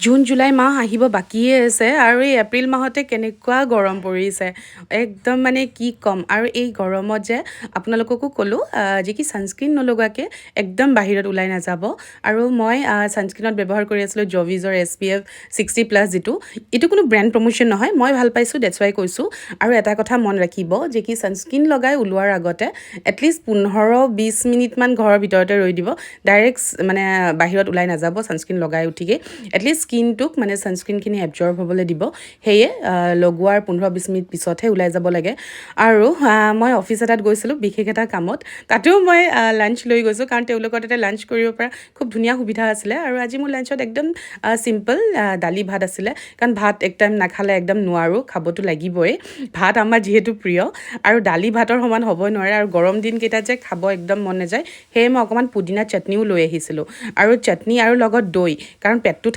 June July মাহ আহিব বাকীয়ে আছে আৰু এই এপ্ৰিল মাহতে কেনেকুৱা গৰম পৰিছে একদম মানে কি ক'ম আৰু এই গৰমত যে আপোনালোককো ক'লোঁ যে কি ছানস্ক্ৰীন নলগোৱাকৈ একদম বাহিৰত ওলাই নাযাব আৰু মই ছানস্ক্ৰীনত ব্যৱহাৰ কৰি আছিলোঁ জভিজৰ SPF 60+ যিটো এইটো কোনো ব্ৰেণ্ড প্ৰমোশ্যন নহয় মই ভাল পাইছোঁ ডেটছ ৱাই কৈছোঁ আৰু এটা কথা মন ৰাখিব যে কি ছানস্ক্ৰীন লগাই ওলোৱাৰ আগতে এটলিষ্ট 15-20 মিনিটমান ঘৰৰ ভিতৰতে ৰৈ দিব ডাইৰেক্ট মানে বাহিৰত ওলাই নাযাব ছানস্ক্ৰীন লগাই উঠিকে এটলিষ্ট স্কিনটোক মানে ছানস্ক্ৰীনখিনি এবজৰ্ব হ'বলৈ দিব সেয়ে লগোৱাৰ 15-20 মিনিট পিছতহে ওলাই যাব লাগে আৰু মই অফিচ এটাত গৈছিলোঁ বিশেষ এটা কামত তাতেও মই লাঞ্চ লৈ গৈছোঁ কাৰণ তেওঁলোকৰ তাতে লাঞ্চ কৰিব পৰা খুব ধুনীয়া সুবিধা আছিলে আৰু আজি মোৰ লাঞ্চত একদম চিম্পল দালি ভাত আছিলে কাৰণ ভাত এক টাইম নাখালে একদম নোৱাৰোঁ খাবতো লাগিবই ভাত আমাৰ যিহেতু প্ৰিয় আৰু দালি ভাতৰ সমান হ'বই নোৱাৰে আৰু গৰম দিনকেইটাত যে খাব একদম মন নাযায় সেয়ে মই অকণমান পুদিনা চাটনিও লৈ আহিছিলোঁ আৰু চাটনি আৰু লগত দৈ কাৰণ পেটটো